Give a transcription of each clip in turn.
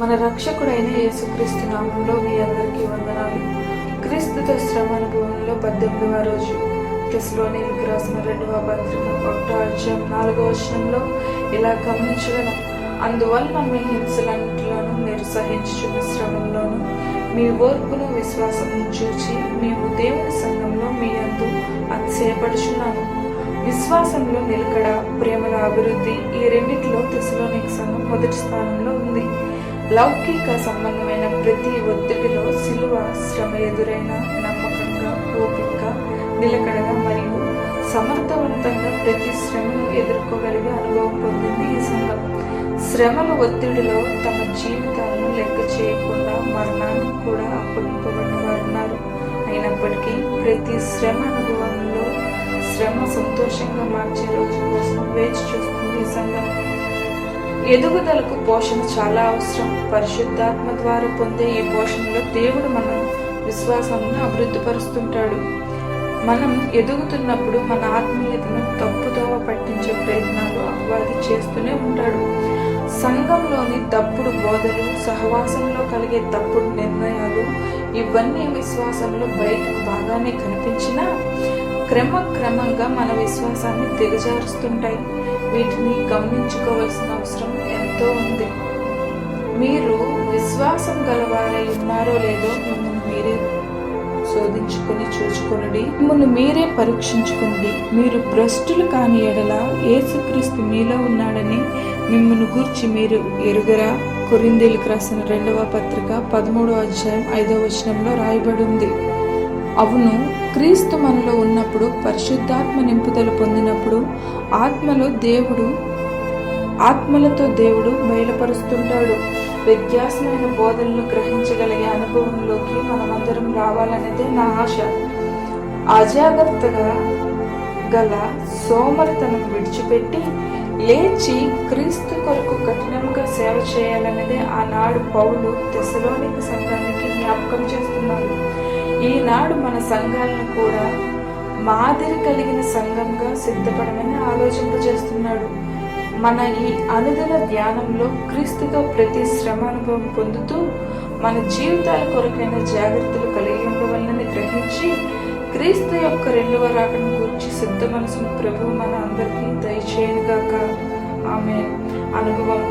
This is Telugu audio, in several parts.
మన రక్షకుడైన యేసుక్రీస్తు నామంలో మీ అందరికీ వందనాలు. క్రీస్తుతో శ్రమ అనుభవంలో 18వ రోజు. తెస్సలోనికీయులకు రాసిన 2వ పత్రిక 1వ అధ్యాయం 4వ వచనంలో ఇలా గమనించగలం. అందువలన మీ హింసలన్నిటిలోనూ మీరు సహించుచున్న శ్రమల్లోనూ మీ ఓర్పును విశ్వాసము చూచి మేము దేవుని సంఘంలో మీ యందు అతిశయపడుచున్నాము. విశ్వాసంలో నిలకడ, ప్రేమల అభివృద్ధి, ఈ రెండిటిలో తెస్సలోనిక సంఘం మొదటి స్థానంలో ఉంది. లౌకిక సంబంధమైన ప్రతి ఒత్తిడిలో సిలువ శ్రమ ఎదురైన నమ్మకంగా, ఓపిక, నిలకడగా మరియు సమర్థవంతంగా ప్రతి శ్రమను ఎదుర్కోగలిగే అనుభవం పొందింది ఈ సంఘం. శ్రమల ఒత్తిడిలో తమ జీవితాలను లెక్క చేయకుండా మరణానికి కూడా అప్పగింపబడిన వారున్నారు. అయినప్పటికీ ప్రతి శ్రమ అనుభవంలో శ్రమ సంతోషంగా మార్చే రోజు కోసం వేచి చూస్తుంది ఈ సంఘం. ఎదుగుదలకు పోషణ చాలా అవసరం. పరిశుద్ధాత్మ ద్వారా పొందే ఈ పోషణలో దేవుడు మన విశ్వాసాలను అభివృద్ధిపరుస్తుంటాడు. మనం ఎదుగుతున్నప్పుడు మన ఆత్మీయతను తప్పుదోవ పట్టించే ప్రయత్నాలు అపవాది చేస్తూనే ఉంటాడు. సంఘంలోని తప్పుడు బోధలు, సహవాసంలో కలిగే తప్పుడు నిర్ణయాలు, ఇవన్నీ విశ్వాసంలో బయటకు బాగానే కనిపించినా క్రమంగా మన విశ్వాసాన్ని దిగజారుస్తుంటాయి. వీటిని గమనించుకోవాల్సిన అవసరం ఎంతో ఉంది. మీరు విశ్వాసం గలవారై ఉన్నారో లేదో మిమ్మల్ని మీరే శోధించుకొని చూచుకొనుడి, మిమ్మల్ని మీరే పరీక్షించుకోండి. మీరు భ్రష్టులు కాని ఎడల యేసుక్రీస్తు మీలో ఉన్నాడని మిమ్మల్ని గూర్చి మీరు ఎరుగరా? కొరింథీయులకు రాసిన 2వ పత్రిక 13వ అధ్యాయం 5వ వచనంలో రాయబడి ఉంది. అవును, క్రీస్తు మనలో ఉన్నప్పుడు, పరిశుద్ధాత్మ నింపుదల పొందినప్పుడు ఆత్మలతో దేవుడు బయలుపరుస్తుంటాడు. వ్యత్యాసమైన బోధనలు గ్రహించగలిగే అనుభవంలోకి మనమందరం రావాలనేదే నా ఆశ. అజాగ్రత్తగా గల సోమరితనం విడిచిపెట్టి లేచి క్రీస్తు కొరకు కఠినంగా సేవ చేయాలనేదే ఆనాడు పౌలు తెస్సలోనిక సంఘానికి జ్ఞాపకం చేస్తున్నాడు. ఈనాడు మన సంఘాలను కూడా మాదిరి కలిగిన సంఘంగా సిద్ధపడమని ఆలోచింపజేస్తున్నాడు. మన ఈ అనుదిన ధ్యానంలో క్రీస్తుతో ప్రతి శ్రమ అనుభవం పొందుతూ మన జీవితాల కొరకైన జాగ్రత్తలు కలిగి ఉండవాలని గ్రహించి క్రీస్తు యొక్క 2వ రాకడను గురించి సిద్ధ మనసును ప్రభువు మన అందరికీ దయచేయనుగాక. ఆమె అనుభవం.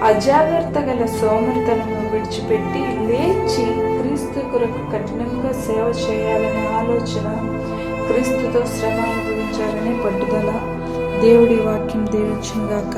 అజాగ్రత్త గల సోమరితనము విడిచిపెట్టి లేచి క్రీస్తు కొరకు కఠినంగా సేవ చేయాలనే ఆలోచన, క్రీస్తుతో శ్రమ అనుభవించాలనే పట్టుదల. దేవుడి వాక్యం దీవించుగాక.